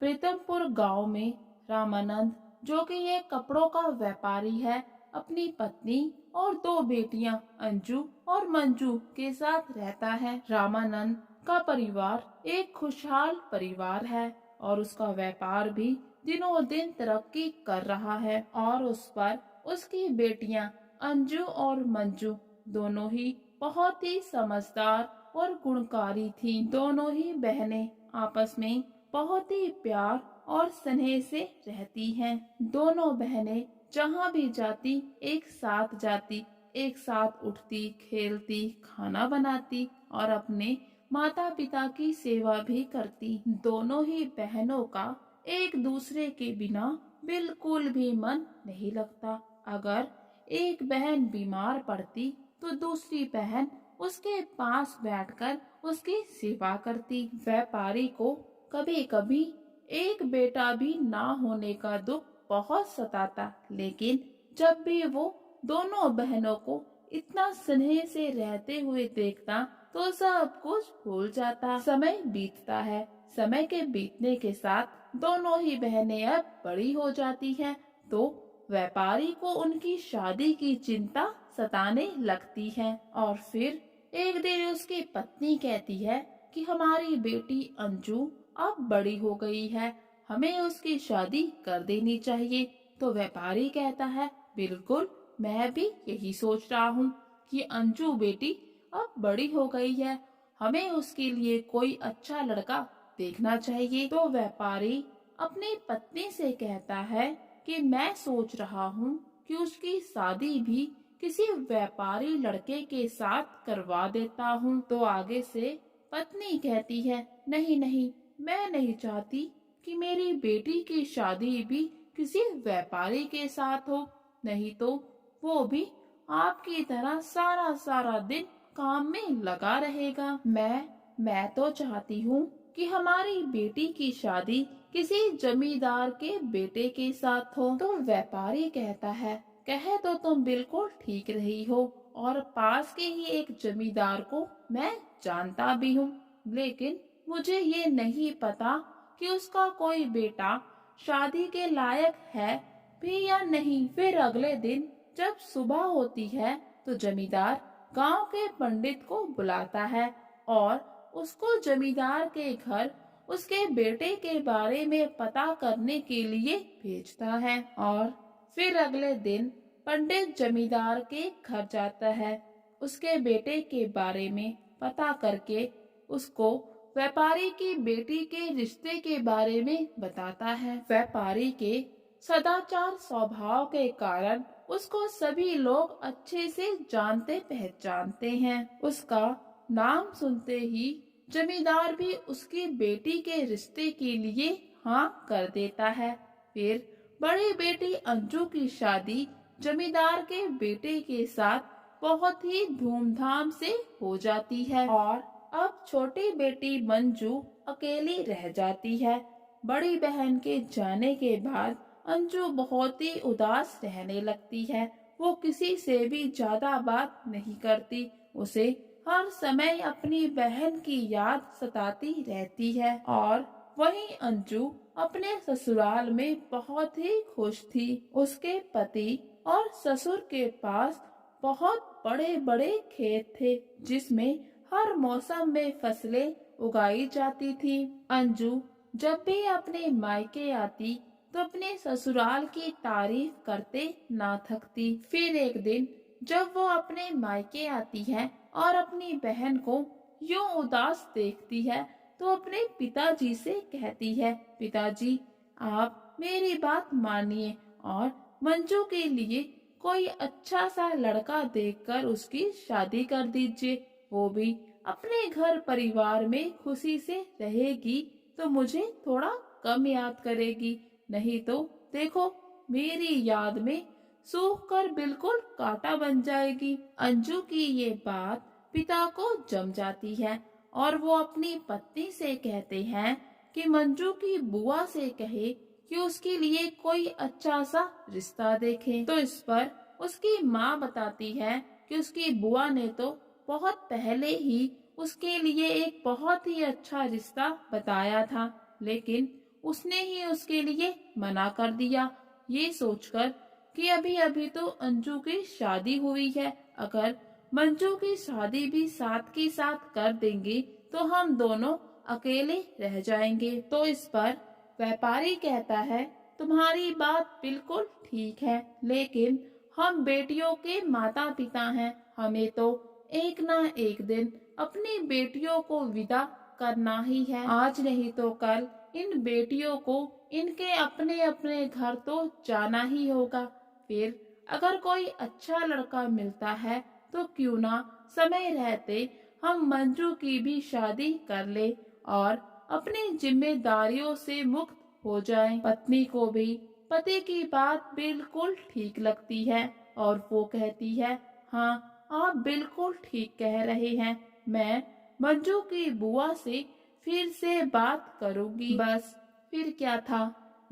प्रीतमपुर गांव में रामानंद, जो कि एक कपड़ों का व्यापारी है, अपनी पत्नी और दो बेटियां अंजू और मंजू के साथ रहता है। रामानंद का परिवार एक खुशहाल परिवार है और उसका व्यापार भी दिनों दिन तरक्की कर रहा है और उस पर उसकी बेटियां अंजू और मंजू दोनों ही बहुत ही समझदार और गुणकारी थीं। दोनों ही बहनें आपस में बहुत ही प्यार और स्नेह से रहती हैं। दोनों बहनें जहाँ भी जाती एक साथ जाती, एक साथ उठती, खेलती, खाना बनाती और अपने माता पिता की सेवा भी करती। दोनों ही बहनों का एक दूसरे के बिना बिल्कुल भी मन नहीं लगता। अगर एक बहन बीमार पड़ती तो दूसरी बहन उसके पास बैठकर उसकी सेवा करती। व्यापारी को कभी कभी एक बेटा भी ना होने का दुख बहुत सताता, लेकिन जब भी वो दोनों बहनों को इतना स्नेह से रहते हुए देखता तो सब कुछ भूल जाता। समय बीतता है। समय के बीतने के साथ दोनों ही बहनें अब बड़ी हो जाती हैं, तो व्यापारी को उनकी शादी की चिंता सताने लगती है। और फिर एक दिन उसकी पत्नी कहती है कि हमारी बेटी अंजू अब बड़ी हो गई है, हमें उसकी शादी कर देनी चाहिए। तो व्यापारी कहता है, बिल्कुल, मैं भी यही सोच रहा हूँ कि अंजू बेटी अब बड़ी हो गई है, हमें उसके लिए कोई अच्छा लड़का देखना चाहिए। तो व्यापारी अपनी पत्नी से कहता है कि मैं सोच रहा हूँ कि उसकी शादी भी किसी व्यापारी लड़के के साथ करवा देता हूँ। तो आगे से पत्नी कहती है, नहीं नहीं, मैं नहीं चाहती कि मेरी बेटी की शादी भी किसी व्यापारी के साथ हो, नहीं तो वो भी आपकी तरह सारा सारा दिन काम में लगा रहेगा। मैं तो चाहती हूँ कि हमारी बेटी की शादी किसी जमींदार के बेटे के साथ हो। तो व्यापारी कहता है, कहे तो तुम बिल्कुल ठीक रही हो और पास के ही एक जमींदार को मैं जानता भी हूँ, लेकिन मुझे ये नहीं पता कि उसका कोई बेटा शादी के लायक है भी या नहीं। फिर अगले दिन जब सुबह होती है तो जमींदार गांव के पंडित को बुलाता है और उसको जमींदार के घर उसके बेटे के बारे में पता करने के लिए भेजता है। और फिर अगले दिन पंडित जमींदार के घर जाता है, उसके बेटे के बारे में पता करके उसको व्यापारी की बेटी के रिश्ते के बारे में बताता है। व्यापारी के सदाचार स्वभाव के कारण उसको सभी लोग अच्छे से जानते पहचानते हैं। उसका नाम सुनते ही जमींदार भी उसकी बेटी के रिश्ते के लिए हाँ कर देता है। फिर बड़ी बेटी अंजू की शादी जमींदार के बेटे के साथ बहुत ही धूमधाम से हो जाती है और अब छोटी बेटी मंजू अकेली रह जाती है। बड़ी बहन के जाने के बाद अंजू बहुत ही उदास रहने लगती है। वो किसी से भी ज्यादा बात नहीं करती। उसे हर समय अपनी बहन की याद सताती रहती है। और वहीं अंजू अपने ससुराल में बहुत ही खुश थी। उसके पति और ससुर के पास बहुत बड़े बड़े खेत थे, जिसमें हर मौसम में फसलें उगाई जाती थी। अंजू जब भी अपने मायके आती तो अपने ससुराल की तारीफ करते ना थकती। फिर एक दिन जब वो अपने मायके आती है और अपनी बहन को यूं उदास देखती है तो अपने पिताजी से कहती है, पिताजी, आप मेरी बात मानिए और मंजू के लिए कोई अच्छा सा लड़का देखकर उसकी शादी कर दीजिए। वो भी अपने घर परिवार में खुशी से रहेगी तो मुझे थोड़ा कम याद करेगी, नहीं तो देखो मेरी याद में सूख कर बिल्कुल कांटा बन जाएगी। अंजू की ये बात पिता को जम जाती है और वो अपनी पत्नी से कहते हैं कि मंजू की बुआ से कहे कि उसके लिए कोई अच्छा सा रिश्ता देखे। तो इस पर उसकी माँ बताती है कि उसकी बुआ ने तो बहुत पहले ही उसके लिए एक बहुत ही अच्छा रिश्ता बताया था, लेकिन उसने ही उसके लिए मना कर दिया, ये सोचकर कि अभी अभी तो अंजू की शादी हुई है, अगर मंजू की शादी भी साथ के साथ कर देंगे तो हम दोनों अकेले रह जाएंगे। तो इस पर व्यापारी कहता है, तुम्हारी बात बिल्कुल ठीक है, लेकिन हम बेटियों के माता पिता हैं, हमें तो एक ना एक दिन अपनी बेटियों को विदा करना ही है। आज नहीं तो कल इन बेटियों को इनके अपने अपने घर तो जाना ही होगा। फिर अगर कोई अच्छा लड़का मिलता है तो क्यों ना समय रहते हम मंजू की भी शादी कर ले और अपनी जिम्मेदारियों से मुक्त हो जाएं। पत्नी को भी पति की बात बिल्कुल ठीक लगती है और वो कहती है, हाँ आप बिल्कुल ठीक कह रहे हैं, मैं मंजू की बुआ से फिर से बात करूंगी। बस फिर क्या था,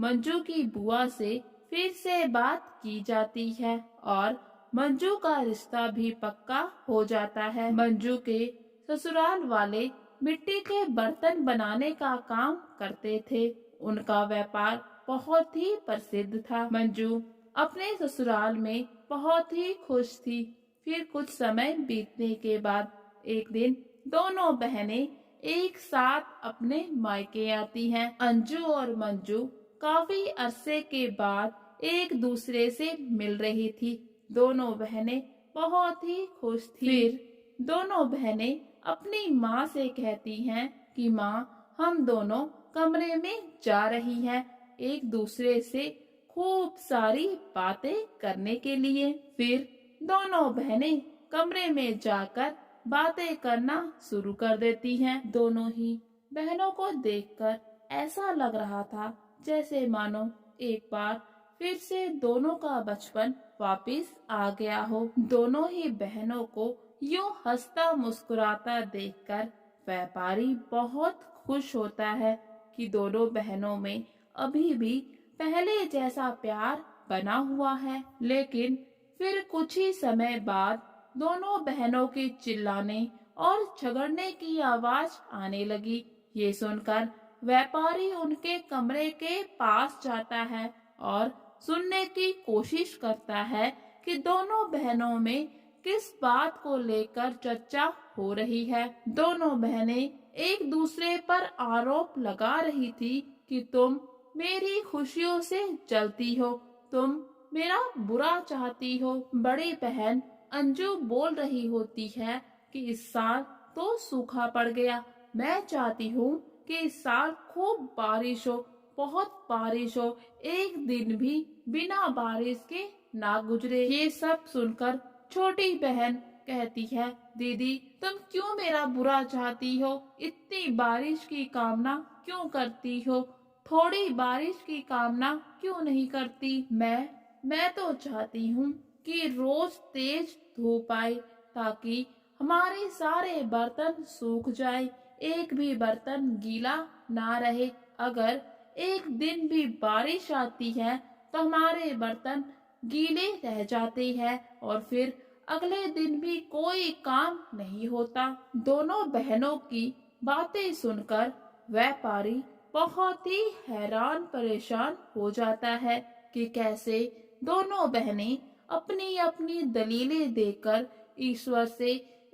मंजू की बुआ से फिर से बात की जाती है और मंजू का रिश्ता भी पक्का हो जाता है। मंजू के ससुराल वाले मिट्टी के बर्तन बनाने का काम करते थे, उनका व्यापार बहुत ही प्रसिद्ध था। मंजू अपने ससुराल में बहुत ही खुश थी। फिर कुछ समय बीतने के बाद एक दिन दोनों बहनें एक साथ अपने मायके आती हैं। अंजू और मंजू काफी अरसे के बाद एक दूसरे से मिल रही थी। दोनों बहनें बहुत ही खुश थी। फिर दोनों बहनें अपनी माँ से कहती हैं कि माँ, हम दोनों कमरे में जा रही हैं एक दूसरे से खूब सारी बातें करने के लिए। फिर दोनों बहनें कमरे में जाकर बातें करना शुरू कर देती हैं। दोनों ही बहनों को देखकर ऐसा लग रहा था जैसे मानो एक बार फिर से दोनों का बचपन वापस आ गया हो। दोनों ही बहनों को यूं हंसता मुस्कुराता देखकर व्यापारी बहुत खुश होता है कि दोनों बहनों में अभी भी पहले जैसा प्यार बना हुआ है। लेकिन फिर कुछ ही समय बाद दोनों बहनों के चिल्लाने और झगड़ने की आवाज आने लगी। ये सुनकर व्यापारी उनके कमरे के पास जाता है और सुनने की कोशिश करता है कि दोनों बहनों में किस बात को लेकर चर्चा हो रही है। दोनों बहनें एक दूसरे पर आरोप लगा रही थी कि तुम मेरी खुशियों से जलती हो, तुम मेरा बुरा चाहती हो। बड़ी बहन अंजू बोल रही होती है कि इस साल तो सूखा पड़ गया, मैं चाहती हूँ कि इस साल खूब बारिश हो, बहुत बारिश हो, एक दिन भी बिना बारिश के ना गुजरे। ये सब सुनकर छोटी बहन कहती है, दीदी तुम क्यों मेरा बुरा चाहती हो, इतनी बारिश की कामना क्यों करती हो, थोड़ी बारिश की कामना क्यों नहीं करती। मैं तो चाहती हूँ कि रोज तेज धूप आए ताकि हमारे सारे बर्तन सूख जाए, एक भी बर्तन गीला ना रहे। अगर एक दिन भी बारिश आती है तो हमारे बर्तन गीले रह जाते हैं और फिर अगले दिन भी कोई काम नहीं होता। दोनों बहनों की बातें सुनकर व्यापारी बहुत ही हैरान परेशान हो जाता है कि कैसे दोनों बहनें अपनी अपनी दलीलें देकर ईश्वर से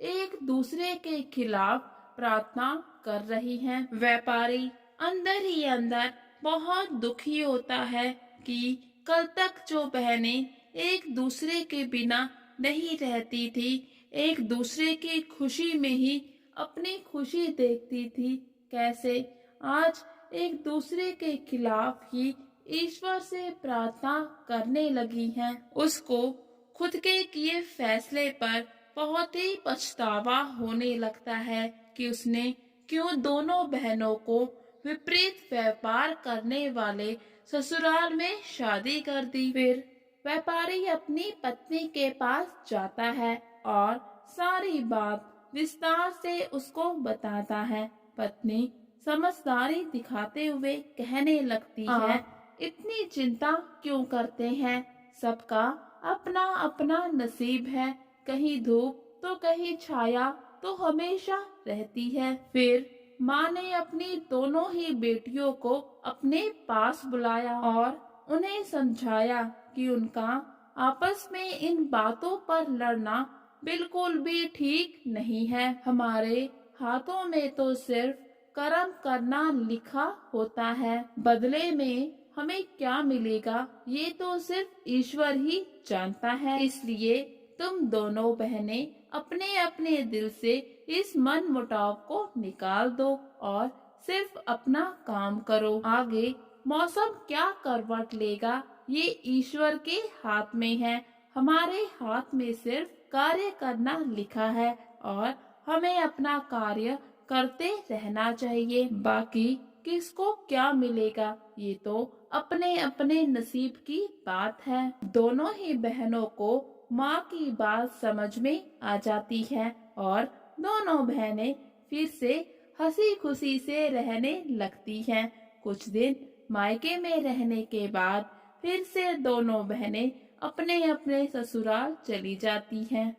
एक दूसरे के खिलाफ प्रार्थना कर रही हैं। व्यापारी अंदर ही अंदर बहुत दुखी होता है कि कल तक जो बहनें एक दूसरे के बिना नहीं रहती थी, एक दूसरे की खुशी में ही अपनी खुशी देखती थी, कैसे आज एक दूसरे के खिलाफ ही ईश्वर से प्रार्थना करने लगी हैं। उसको खुद के किए फैसले पर बहुत ही पछतावा होने लगता है कि उसने क्यों दोनों बहनों को विपरीत व्यापार करने वाले ससुराल में शादी कर दी। फिर व्यापारी अपनी पत्नी के पास जाता है और सारी बात विस्तार से उसको बताता है। पत्नी समझदारी दिखाते हुए कहने लगती है, इतनी चिंता क्यों करते हैं, सबका अपना अपना नसीब है, कहीं धूप तो कहीं छाया तो हमेशा रहती है। फिर माँ ने अपनी दोनों ही बेटियों को अपने पास बुलाया और उन्हें समझाया कि उनका आपस में इन बातों पर लड़ना बिल्कुल भी ठीक नहीं है। हमारे हाथों में तो सिर्फ कर्म करना लिखा होता है, बदले में हमें क्या मिलेगा ये तो सिर्फ ईश्वर ही जानता है। इसलिए तुम दोनों बहनें अपने अपने दिल से इस मन मुटाव को निकाल दो और सिर्फ अपना काम करो। आगे मौसम क्या करवट लेगा ये ईश्वर के हाथ में है। हमारे हाथ में सिर्फ कार्य करना लिखा है और हमें अपना कार्य करते रहना चाहिए। बाकी किसको क्या मिलेगा ये तो अपने अपने नसीब की बात है। दोनों ही बहनों को माँ की बात समझ में आ जाती है और दोनों बहनें फिर से हंसी खुशी से रहने लगती हैं। कुछ दिन मायके में रहने के बाद फिर से दोनों बहनें अपने अपने ससुराल चली जाती हैं।